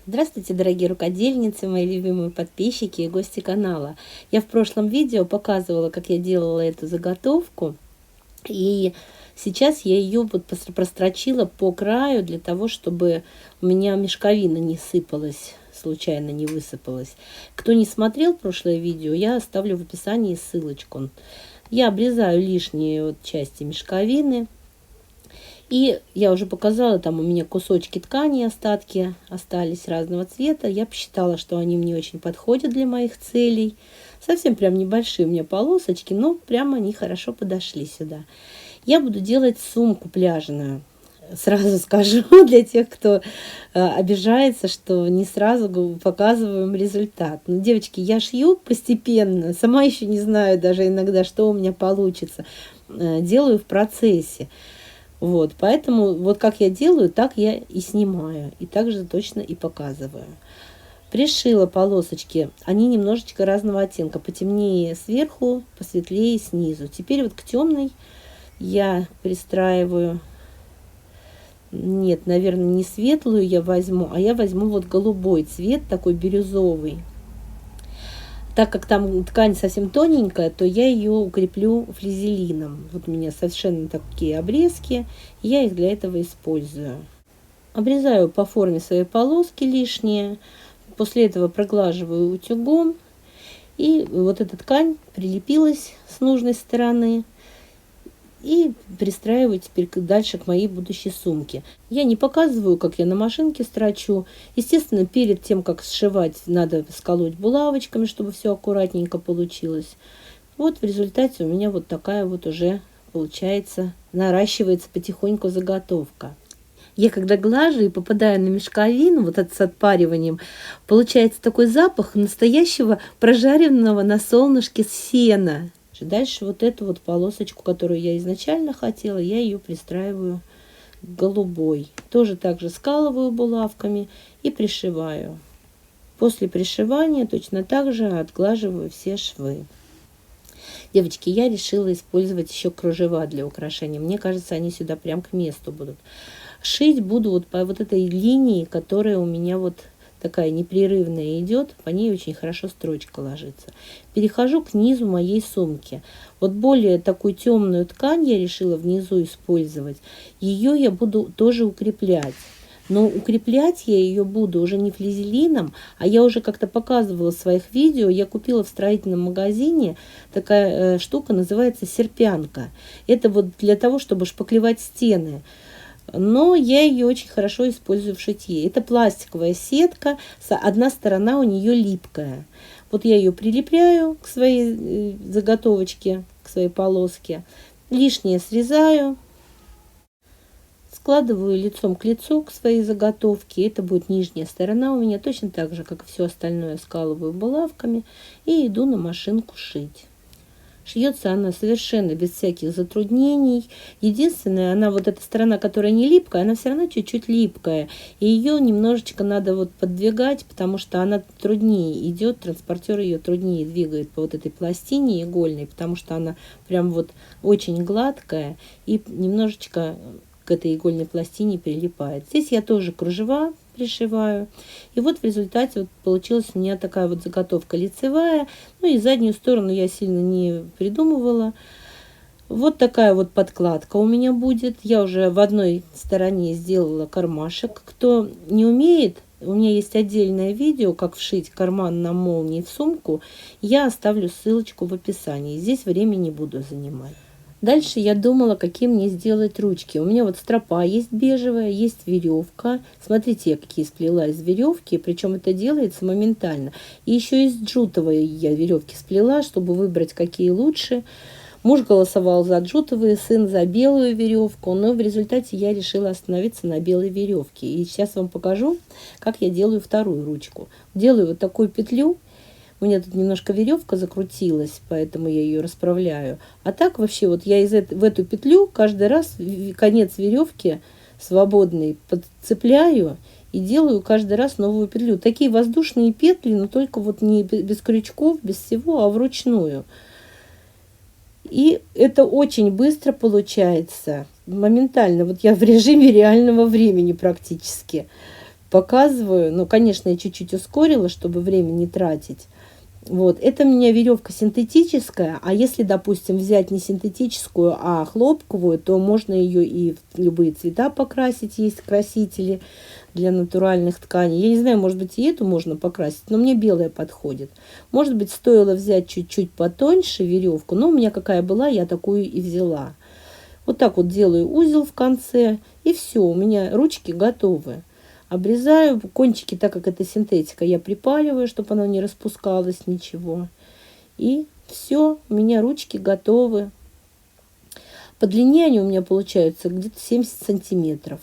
Здравствуйте, дорогие рукодельницы, мои любимые подписчики и гости канала. Я в прошлом видео показывала, как я делала эту заготовку. И сейчас я ее вот прострочила по краю для того, чтобы у меня мешковина не сыпалась, случайно не высыпалась. Кто не смотрел прошлое видео, я оставлю в описании ссылочку. Я обрезаю лишние вот части мешковины. И я уже показала, там у меня кусочки ткани, остатки остались разного цвета. Я посчитала, что они мне очень подходят для моих целей. Совсем прям небольшие у меня полосочки, но прямо они хорошо подошли сюда. Я буду делать сумку пляжную. Сразу скажу для тех, кто обижается, что не сразу показываем результат. Но, девочки, я шью постепенно, сама еще не знаю даже иногда, что у меня получится. Делаю в процессе. Вот, поэтому вот как я делаю, так я и снимаю. И также точно и показываю. Пришила полосочки. Они немножечко разного оттенка. Потемнее сверху, посветлее снизу. Теперь вот к темной я пристраиваю. Нет, наверное, не светлую я возьму, а я возьму вот голубой цвет, такой бирюзовый. Так как там ткань совсем тоненькая, то я ее укреплю флизелином. Вот у меня совершенно такие обрезки, я их для этого использую. Обрезаю по форме своей полоски лишние, после этого проглаживаю утюгом, и вот эта ткань прилепилась с нужной стороны. И пристраиваю теперь дальше к моей будущей сумке. Я не показываю, как я на машинке строчу. Естественно, перед тем, как сшивать, надо сколоть булавочками, чтобы все аккуратненько получилось. Вот в результате у меня вот такая вот уже получается, наращивается потихоньку заготовка. Я когда глажу и попадаю на мешковину, вот это с отпариванием, получается такой запах настоящего прожаренного на солнышке сена. Дальше вот эту вот полосочку, которую я изначально хотела, я ее пристраиваю голубой. Тоже так же скалываю булавками и пришиваю. После пришивания точно так же отглаживаю все швы. Девочки, я решила использовать еще кружева для украшения. Мне кажется, они сюда прям к месту будут. Шить буду вот по вот этой линии, которая у меня вот такая непрерывная идет, по ней очень хорошо строчка ложится. Перехожу к низу моей сумки. Вот более такую темную ткань я решила внизу использовать. Ее я буду тоже укреплять. Но укреплять я ее буду уже не флизелином, а я уже как-то показывала в своих видео. Я купила в строительном магазине такая штука, называется серпянка. Это вот для того, чтобы шпаклевать стены. Но я ее очень хорошо использую в шитье. Это пластиковая сетка, одна сторона у нее липкая. Вот я ее прилепляю к своей заготовочке, к своей полоске. Лишнее срезаю, складываю лицом к лицу к своей заготовке. Это будет нижняя сторона у меня. Точно так же, как и все остальное, скалываю булавками и иду на машинку шить. Шьется она совершенно без всяких затруднений. Единственное, она вот эта сторона, которая не липкая, она все равно чуть-чуть липкая. И ее немножечко надо вот подвигать, потому что она труднее идет, транспортер ее труднее двигает по вот этой пластине игольной, потому что она прям вот очень гладкая и немножечко к этой игольной пластине прилипает. Здесь я тоже кружева пришиваю. И вот в результате вот получилась у меня такая вот заготовка лицевая. Ну и заднюю сторону я сильно не придумывала. Вот такая вот подкладка у меня будет. Я уже в одной стороне сделала кармашек. Кто не умеет, у меня есть отдельное видео, как вшить карман на молнии в сумку. Я оставлю ссылочку в описании. Здесь время не буду занимать. Дальше я думала, какие мне сделать ручки. У меня вот стропа есть бежевая, есть веревка. Смотрите, я какие сплела из веревки, причем это делается моментально. И еще из джутовой я веревки сплела, чтобы выбрать, какие лучше. Муж голосовал за джутовые, сын за белую веревку, но в результате я решила остановиться на белой веревке. И сейчас вам покажу, как я делаю вторую ручку. Делаю вот такую петлю. У меня тут немножко веревка закрутилась, поэтому я ее расправляю. А так вообще вот я в эту петлю каждый раз конец веревки свободный подцепляю и делаю каждый раз новую петлю. Такие воздушные петли, но только вот не без крючков, без всего, а вручную. И это очень быстро получается, моментально. Вот я в режиме реального времени практически. показываю. Но, конечно, я чуть-чуть ускорила, чтобы время не тратить. Вот, это у меня веревка синтетическая, а если, допустим, взять не синтетическую, а хлопковую, то можно ее и в любые цвета покрасить, есть красители для натуральных тканей. Я не знаю, может быть, и эту можно покрасить, но мне белая подходит. Может быть, стоило взять чуть-чуть потоньше веревку, но у меня какая была, я такую и взяла. Вот так вот делаю узел в конце, и все, у меня ручки готовы. Обрезаю кончики, так как это синтетика, я припариваю, чтобы оно не распускалось, ничего. И все, у меня ручки готовы. По длине они у меня получаются где-то 70 сантиметров.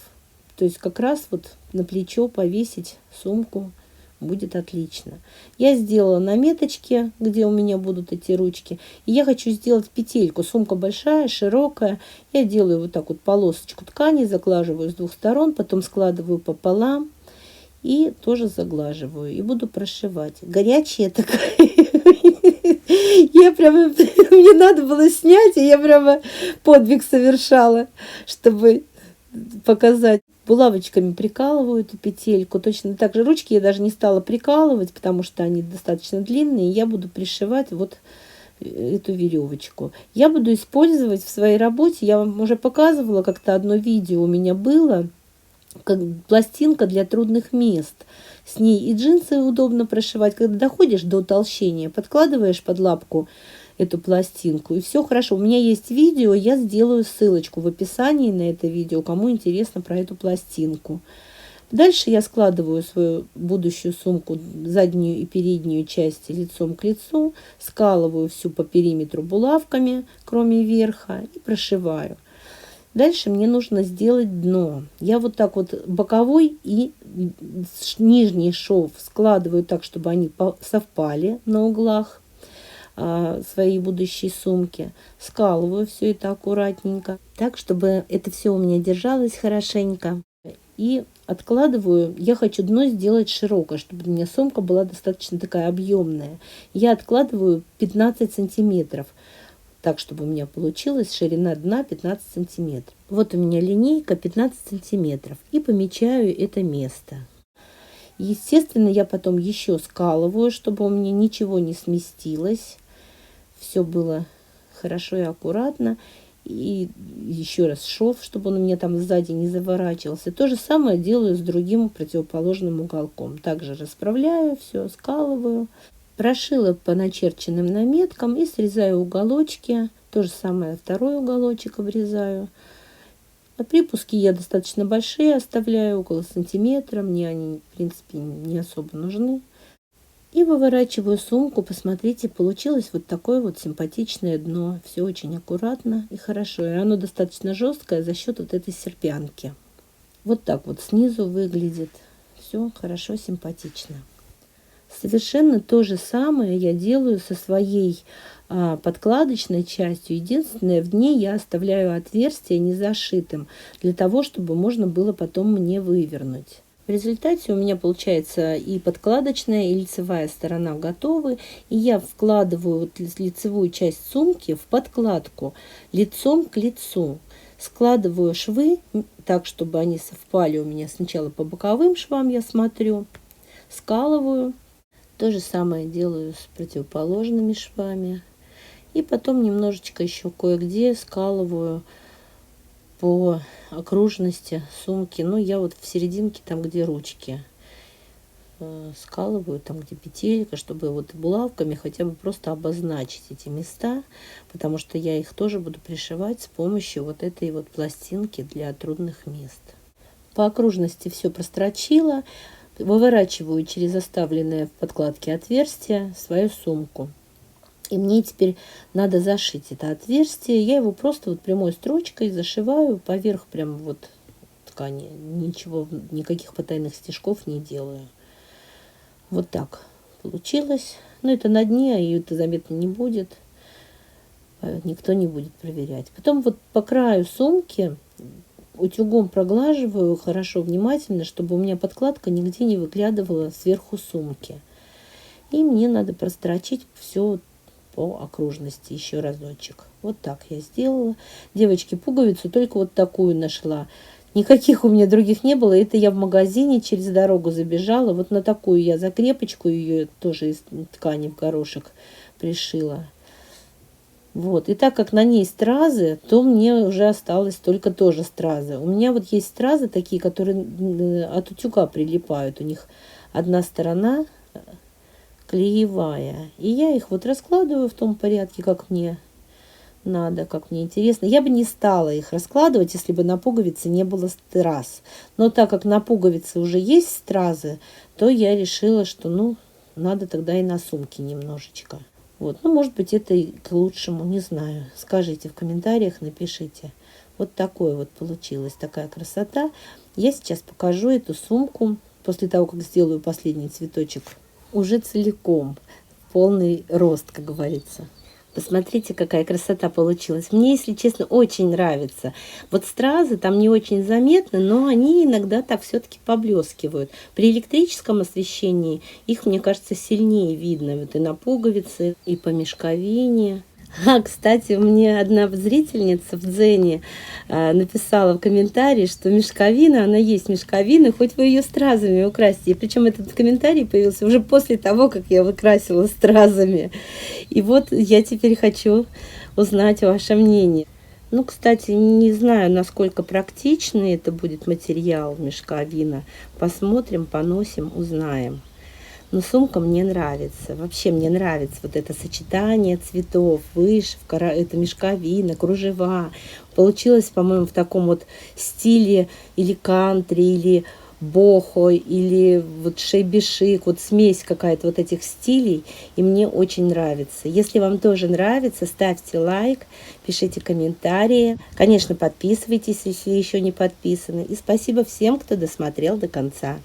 То есть как раз вот на плечо повесить сумку будет отлично. Я сделала наметочки, где у меня будут эти ручки. И я хочу сделать петельку. Сумка большая, широкая. Я делаю вот так вот полосочку ткани, заглаживаю с двух сторон, потом складываю пополам и тоже заглаживаю. И буду прошивать. Горячая такая. Я прямо, мне надо было снять, и я прямо подвиг совершала, чтобы показать. Булавочками прикалываю эту петельку. Точно так же ручки я даже не стала прикалывать, потому что они достаточно длинные. Я буду пришивать вот эту веревочку. Я буду использовать в своей работе. Я вам уже показывала, как-то одно видео у меня было, как пластинка для трудных мест. С ней и джинсы удобно прошивать. Когда доходишь до утолщения, подкладываешь под лапку эту пластинку, и все хорошо. У меня есть видео, я сделаю ссылочку в описании на это видео, кому интересно про эту пластинку. Дальше я складываю свою будущую сумку, заднюю и переднюю части лицом к лицу, скалываю всю по периметру булавками, кроме верха, и прошиваю. Дальше мне нужно сделать дно. Я вот так вот боковой и нижний шов складываю так, чтобы они совпали на углах своей будущей сумки. Скалываю все это аккуратненько, так, чтобы это все у меня держалось хорошенько. И откладываю, я хочу дно сделать широкое, чтобы у меня сумка была достаточно такая объемная. Я откладываю 15 сантиметров, так, чтобы у меня получилась ширина дна 15 сантиметров. Вот у меня линейка 15 сантиметров. И помечаю это место. Естественно, я потом еще скалываю, чтобы у меня ничего не сместилось. Все было хорошо и аккуратно. И еще раз шов, чтобы он у меня там сзади не заворачивался. То же самое делаю с другим противоположным уголком. Также расправляю все, скалываю. Прошила по начерченным наметкам и срезаю уголочки. То же самое второй уголочек обрезаю. А припуски я достаточно большие оставляю, около сантиметра. Мне они, в принципе, не особо нужны. И выворачиваю сумку. Посмотрите, получилось вот такое вот симпатичное дно. Все очень аккуратно и хорошо. И оно достаточно жесткое за счет вот этой серпянки. Вот так вот снизу выглядит. Все хорошо, симпатично. Совершенно то же самое я делаю со своей подкладочной частью. Единственное, в ней я оставляю отверстие не зашитым, для того, чтобы можно было потом мне вывернуть. В результате у меня получается и подкладочная, и лицевая сторона готовы. И я вкладываю вот лицевую часть сумки в подкладку лицом к лицу. Складываю швы так, чтобы они совпали у меня сначала по боковым швам, я смотрю, скалываю. То же самое делаю с противоположными швами. И потом немножечко еще кое-где скалываю по окружности сумки. Ну, я вот в серединке, там, где ручки, скалываю, там, где петелька, чтобы вот булавками хотя бы просто обозначить эти места, потому что я их тоже буду пришивать с помощью вот этой вот пластинки для трудных мест. По окружности все прострочила. Выворачиваю через оставленное в подкладке отверстие свою сумку. И мне теперь надо зашить это отверстие. Я его просто вот прямой строчкой зашиваю поверх прям вот ткани. Ничего, никаких потайных стежков не делаю. Вот так получилось. Но это на дне, и это заметно не будет. Никто не будет проверять. Потом вот по краю сумки утюгом проглаживаю хорошо, внимательно, чтобы у меня подкладка нигде не выглядывала сверху сумки. И мне надо прострочить все по окружности еще разочек. Вот так я сделала. Девочки, пуговицу только вот такую нашла. Никаких у меня других не было. Это я в магазине через дорогу забежала. Вот на такую я закрепочку ее тоже из ткани в горошек пришила. Вот. И так как на ней стразы, то мне уже осталось только тоже стразы. У меня вот есть стразы такие, которые от утюга прилипают. У них одна сторона клеевая. И я их вот раскладываю в том порядке, как мне надо, как мне интересно. Я бы не стала их раскладывать, если бы на пуговице не было страз. Но так как на пуговице уже есть стразы, то я решила, что ну надо тогда и на сумке немножечко. Вот. Ну, может быть, это и к лучшему, не знаю. Скажите в комментариях, напишите. Вот такое вот получилось, такая красота. Я сейчас покажу эту сумку, после того, как сделаю последний цветочек, уже целиком, в полный рост, как говорится. Посмотрите, какая красота получилась. Мне, если честно, очень нравится. Вот стразы там не очень заметны, но они иногда так все-таки поблескивают. При электрическом освещении их, мне кажется, сильнее видно. Вот и на пуговице, и по мешковине. Кстати, мне одна зрительница в Дзене написала в комментарии, что мешковина, она есть мешковина, хоть вы ее стразами украсите. И причем этот комментарий появился уже после того, как я выкрасила стразами. И вот я теперь хочу узнать ваше мнение. Ну, кстати, не знаю, насколько практичный это будет материал мешковина. Посмотрим, поносим, узнаем. Но сумка мне нравится. Вообще мне нравится вот это сочетание цветов, вышивка, это мешковина, кружева. Получилось, по-моему, в таком вот стиле или кантри, или бохо, или вот шейби-шик, вот смесь какая-то вот этих стилей. И мне очень нравится. Если вам тоже нравится, ставьте лайк, пишите комментарии. Конечно, подписывайтесь, если еще не подписаны. И спасибо всем, кто досмотрел до конца.